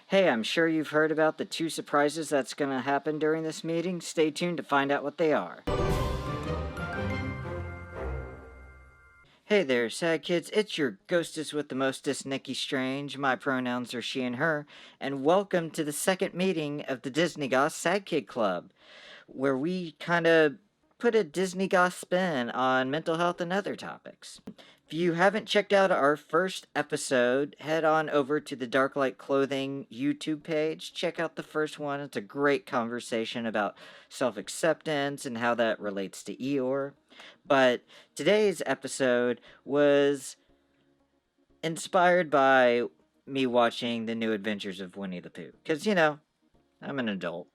Hey, I'm sure you've heard about the two surprises that's going to happen during this meeting. Stay tuned to find out what they are. Hey there, sad kids. It's your ghostess with the mostest, Nikki Strange. My pronouns are she and her. And welcome to the second meeting of the Disney Goth Sad Kid Club, where we kind of put a Disney Goth spin on mental health and other topics. If you haven't checked out our first episode, head on over to the DRKLGHT Clothing YouTube page. Check out the first one. It's a great conversation about self-acceptance and how that relates to Eeyore. But today's episode was inspired by me watching The New Adventures of Winnie the Pooh. Because, I'm an adult.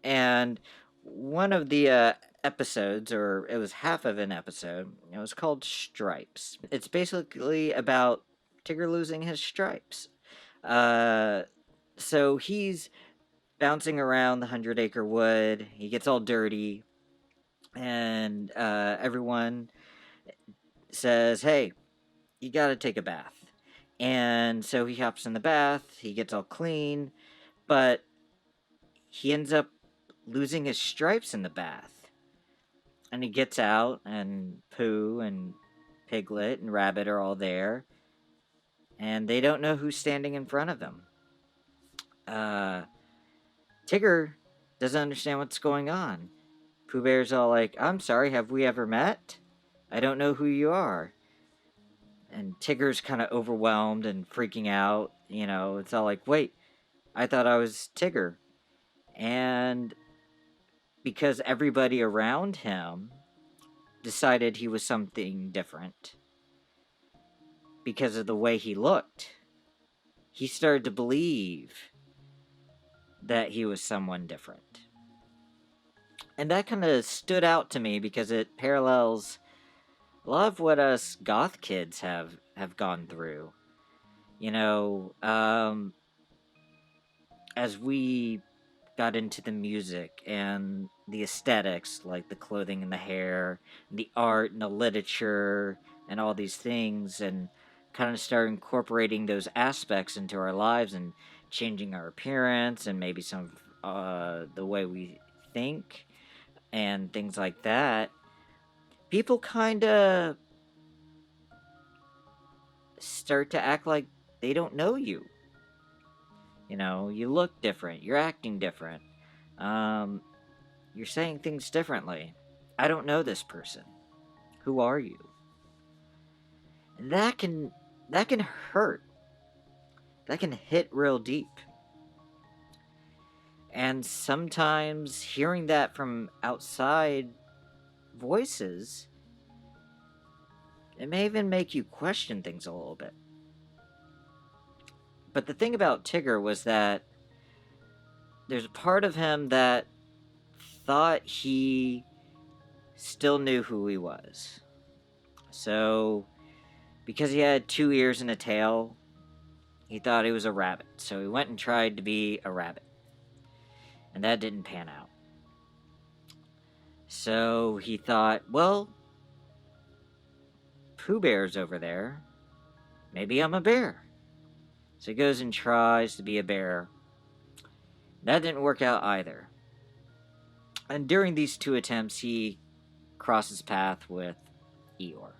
And one of the episodes, or it was half of an episode, it was called Stripes. It's basically about Tigger losing his stripes. So he's bouncing around the 100-acre wood. He gets all dirty. And everyone says, hey, you gotta take a bath. And so he hops in the bath. He gets all clean. But he ends up losing his stripes in the bath. And he gets out, and Pooh and Piglet and Rabbit are all there. And they don't know who's standing in front of them. Tigger doesn't understand what's going on. Pooh Bear's all like, I'm sorry, have we ever met? I don't know who you are. And Tigger's kind of overwhelmed and freaking out. It's all like, wait, I thought I was Tigger. And because everybody around him decided he was something different because of the way he looked, he started to believe that he was someone different. And that kind of stood out to me because it parallels a lot of what us goth kids have gone through. As we got into the music and the aesthetics, like the clothing and the hair, and the art and the literature, and all these things, and kind of start incorporating those aspects into our lives and changing our appearance and maybe some of the way we think and things like that, people kind of start to act like they don't know you. You look different. You're acting different. You're saying things differently. I don't know this person. Who are you? And that can hurt. That can hit real deep. And sometimes hearing that from outside voices, it may even make you question things a little bit. But the thing about Tigger was that there's a part of him that thought he still knew who he was. So, because he had 2 ears and a tail, he thought he was a rabbit. So he went and tried to be a rabbit. And that didn't pan out. So he thought, well, Pooh Bear's over there. Maybe I'm a bear. So he goes and tries to be a bear. That didn't work out either. And during these 2 attempts, he crosses path with Eeyore.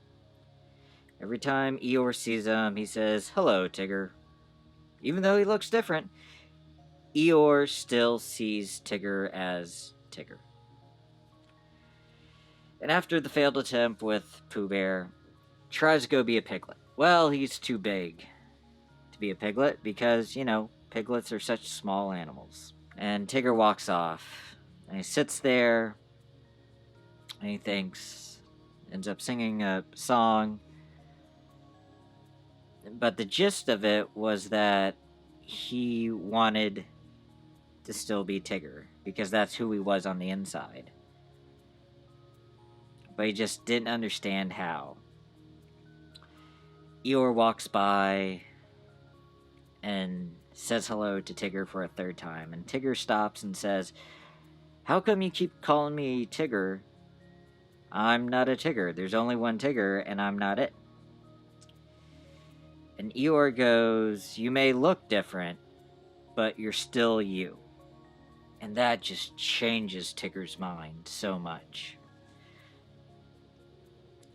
Every time Eeyore sees him, he says, hello, Tigger. Even though he looks different, Eeyore still sees Tigger as Tigger. And after the failed attempt with Pooh Bear, tries to go be a piglet. Well, he's too big to be a piglet because, piglets are such small animals. And Tigger walks off, and he sits there, and he thinks, ends up singing a song. But the gist of it was that he wanted to still be Tigger, because that's who he was on the inside. But he just didn't understand how. Eeyore walks by and says hello to Tigger for a 3rd time, and Tigger stops and says, how come you keep calling me Tigger? I'm not a Tigger. There's only one Tigger, and I'm not it. And Eeyore goes, you may look different, but you're still you. And that just changes Tigger's mind so much.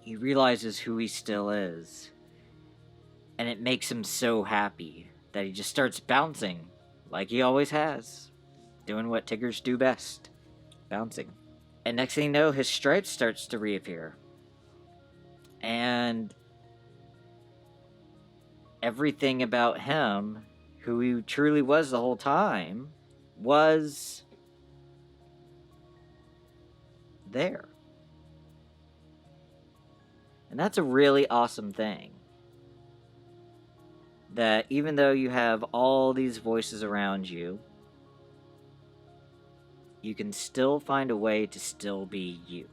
He realizes who he still is, and it makes him so happy that he just starts bouncing like he always has, doing what Tiggers do best, bouncing. And next thing you know, his stripes starts to reappear. And everything about him, who he truly was the whole time, was there. And that's a really awesome thing. That even though you have all these voices around you, you can still find a way to still be you.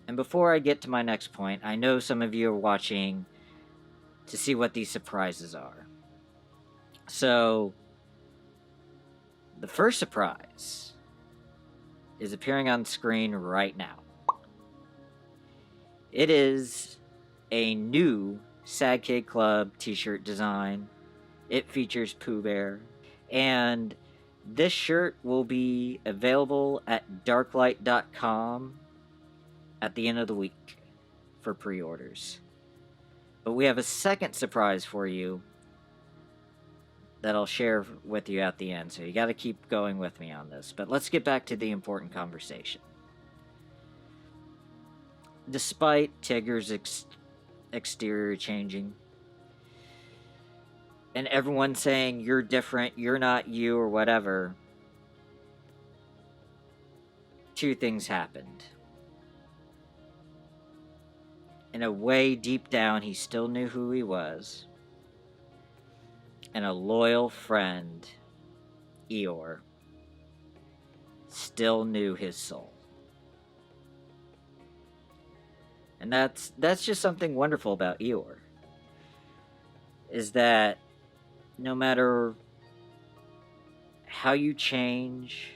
And before I get to my next point, I know some of you are watching to see what these surprises are. So, the first surprise is appearing on screen right now. It is a new Sad Kid Club t-shirt design. It features Pooh Bear. And this shirt will be available at darklight.com at the end of the week for pre-orders. But we have a second surprise for you that I'll share with you at the end, so you gotta keep going with me on this. But let's get back to the important conversation. Despite Tigger's exterior changing, and everyone saying you're different, you're not you, or whatever, two things happened. In a way, deep down, he still knew who he was. And a loyal friend, Eeyore, still knew his soul. And that's just something wonderful about Eeyore. Is that no matter how you change,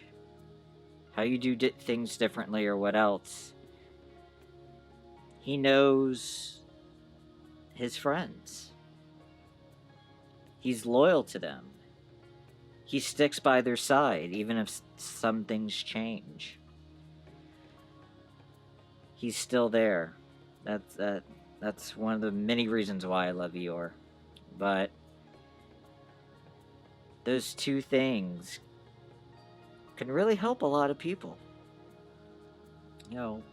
how you do things differently or what else, he knows his friends. He's loyal to them. He sticks by their side, even if some things change. He's still there. That's one of the many reasons why I love Eeyore. But those two things can really help a lot of people. You know,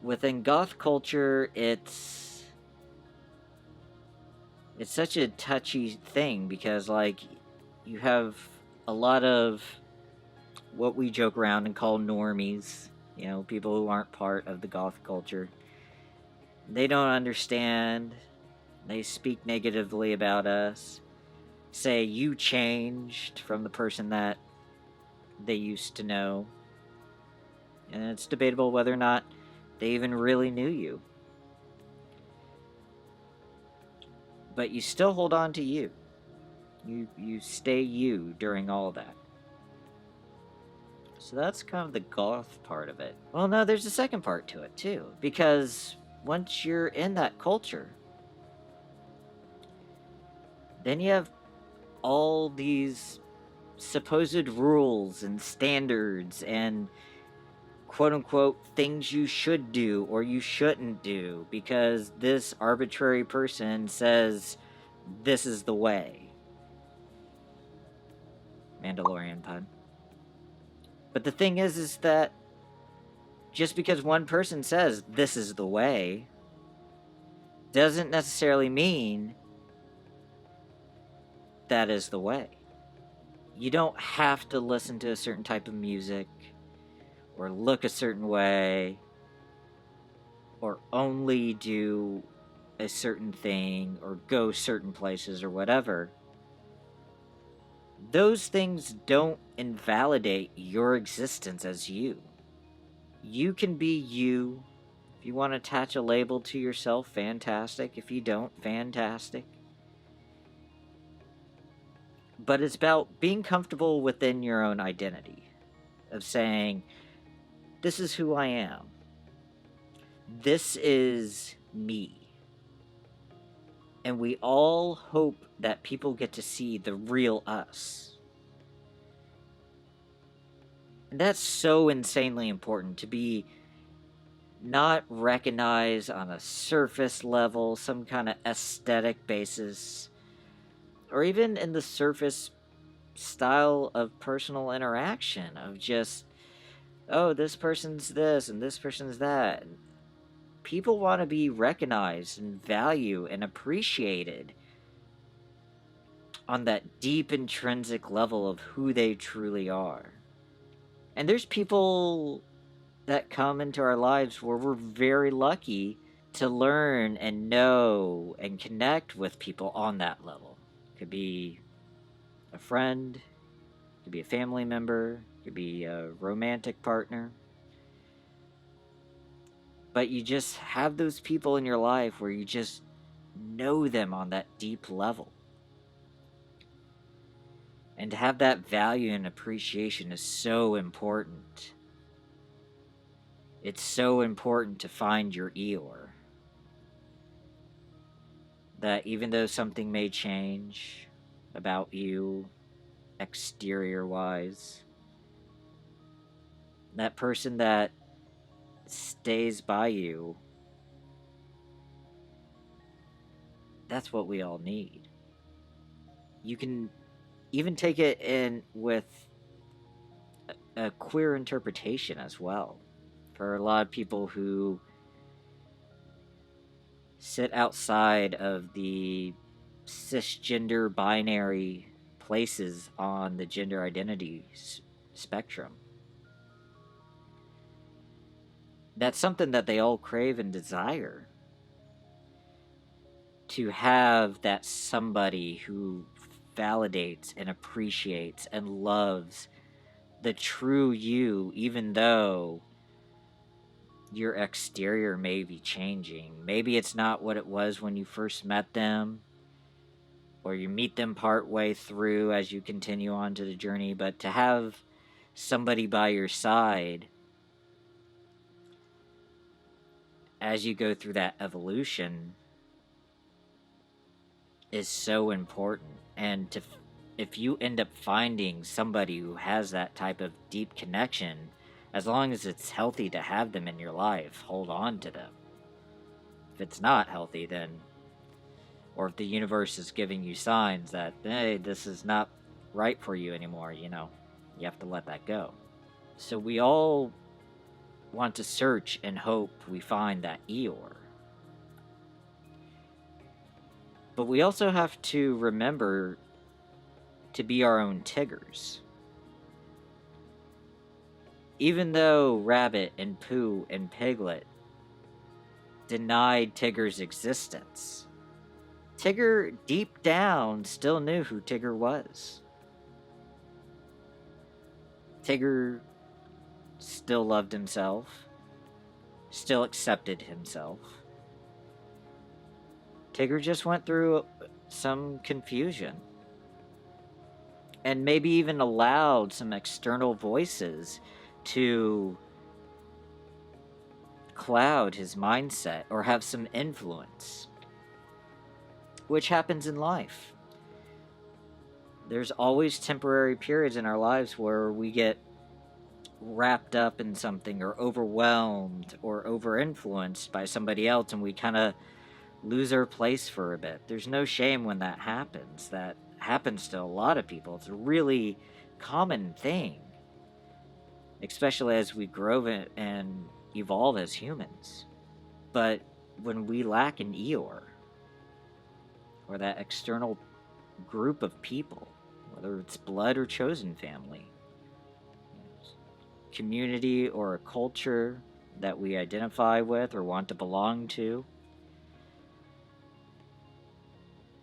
within goth culture, it's such a touchy thing because, like, you have a lot of what we joke around and call normies, you know, people who aren't part of the goth culture. They don't understand. They speak negatively about us. Say you changed from the person that they used to know. And it's debatable whether or not they even really knew you. But you still hold on to you. You stay you during all that. So that's kind of the goth part of it. Well, no, there's a second part to it, too. Because once you're in that culture, then you have all these supposed rules and standards and quote-unquote things you should do or you shouldn't do because this arbitrary person says this is the way. Mandalorian pun. But the thing is that just because one person says this is the way doesn't necessarily mean that is the way. You don't have to listen to a certain type of music or look a certain way or only do a certain thing or go certain places or whatever. Those things don't invalidate your existence as you. You can be you. If you want to attach a label to yourself, fantastic. If you don't, fantastic. But it's about being comfortable within your own identity. Of saying, this is who I am. This is me. And we all hope that people get to see the real us. And that's so insanely important, to be not recognized on a surface level, some kind of aesthetic basis, or even in the surface style of personal interaction of just, oh, this person's this and this person's that. People want to be recognized and valued and appreciated on that deep intrinsic level of who they truly are. And there's people that come into our lives where we're very lucky to learn and know and connect with people on that level. Could be a friend, could be a family member, could be a romantic partner. But you just have those people in your life where you just know them on that deep level. And to have that value and appreciation is so important. It's so important to find your Eeyore. That even though something may change about you, exterior wise, that person that stays by you, that's what we all need. You can even take it in with a queer interpretation as well. For a lot of people who sit outside of the cisgender binary places on the gender identity spectrum, that's something that they all crave and desire. To have that somebody who validates and appreciates and loves the true you, even though your exterior may be changing. Maybe it's not what it was when you first met them, or you meet them part way through as you continue on to the journey, but to have somebody by your side as you go through that evolution is so important. And if you end up finding somebody who has that type of deep connection, as long as it's healthy to have them in your life, hold on to them. If it's not healthy, then, or if the universe is giving you signs that, hey, this is not right for you anymore, you have to let that go. So we all want to search and hope we find that Eeyore. But we also have to remember to be our own Tiggers. Even though Rabbit and Pooh and Piglet denied Tigger's existence, Tigger deep down still knew who Tigger was. Tigger still loved himself, still accepted himself. Tigger just went through some confusion, and maybe even allowed some external voices to cloud his mindset or have some influence, which happens in life. There's always temporary periods in our lives where we get wrapped up in something or overwhelmed or over-influenced by somebody else, and we kind of lose our place for a bit. There's no shame when that happens. That happens to a lot of people. It's a really common thing, especially as we grow and evolve as humans. But when we lack an Eeyore, or that external group of people, whether it's blood or chosen family, community or a culture that we identify with or want to belong to,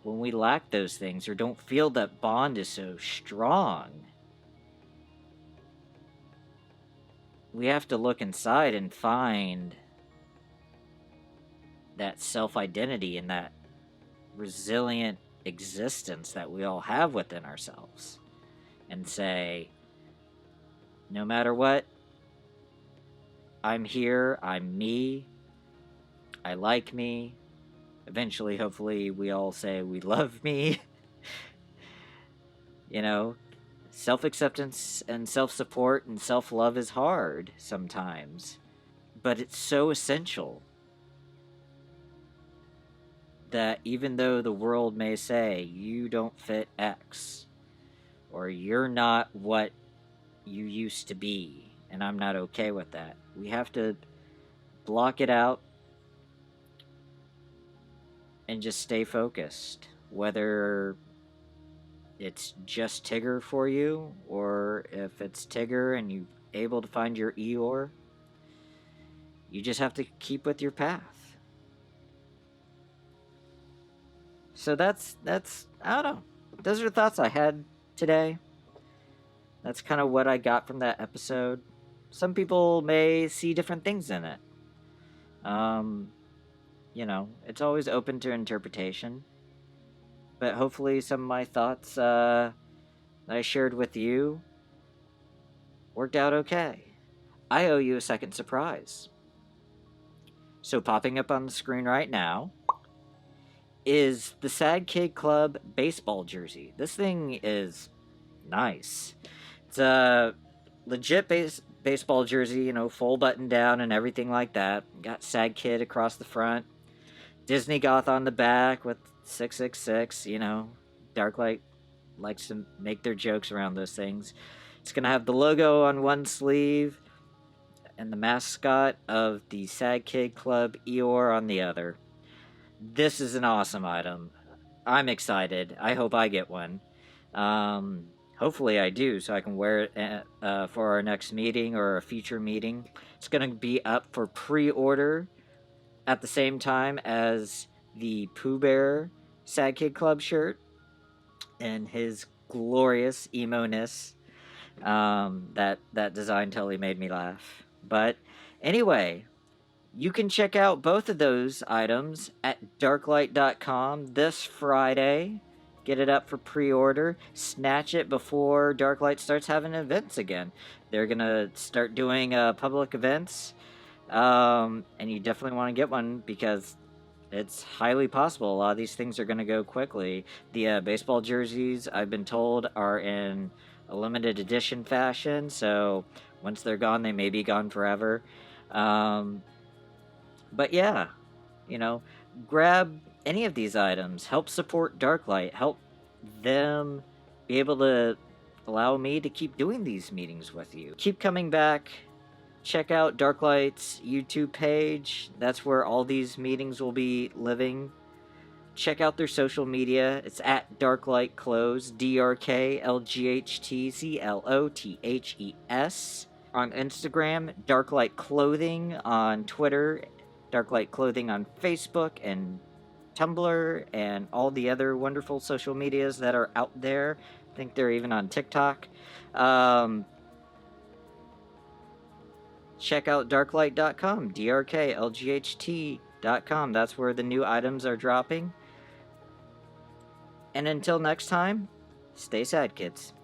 when we lack those things or don't feel that bond is so strong, we have to look inside and find that self-identity and that resilient existence that we all have within ourselves and say, no matter what, I'm here, I'm me, I like me, Eventually, hopefully, we all say we love me. You know, self-acceptance and self-support and self-love is hard sometimes, but it's so essential that even though the world may say you don't fit X, or you're not what you used to be, and I'm not okay with that, we have to block it out and just stay focused. Whether it's just Tigger for you, or if it's Tigger and you're able to find your Eeyore, you just have to keep with your path. So that's I don't know. Those are the thoughts I had today. That's kind of what I got from that episode. Some people may see different things in it. Um, it's always open to interpretation. But hopefully, some of my thoughts that I shared with you worked out okay. I owe you a second surprise. So, popping up on the screen right now is the Sad Kid Club baseball jersey. This thing is nice. It's a legit baseball jersey, full button down and everything like that. Got Sad Kid across the front. Disney Goth on the back with 666, Darklight likes to make their jokes around those things. It's going to have the logo on one sleeve and the mascot of the Sad Kid Club, Eeyore, on the other. This is an awesome item. I'm excited. I hope I get one. Hopefully I do, so I can wear it for our next meeting or a future meeting. It's going to be up for pre-order at the same time as the Pooh Bear Sad Kid Club shirt and his glorious emo-ness. That design totally made me laugh. But anyway, you can check out both of those items at darklight.com this Friday. Get it up for pre-order. Snatch it before Darklight starts having events again. They're going to start doing public events. And you definitely want to get one because it's highly possible a lot of these things are going to go quickly. The baseball jerseys, I've been told, are in a limited edition fashion. So once they're gone, they may be gone forever. But yeah, grab any of these items. Help support Darklight. Help them be able to allow me to keep doing these meetings with you. Keep coming back. Check out Darklight's YouTube page. That's where all these meetings will be living. Check out their social media. It's at Darklight Clothes, DRKLGHT Clothes on Instagram, Darklight Clothing on Twitter, Darklight Clothing on Facebook and Tumblr, and all the other wonderful social medias that are out there. I think they're even on TikTok. Check out darklight.com, DRKLGHT.com. That's where the new items are dropping. And until next time, stay sad, kids.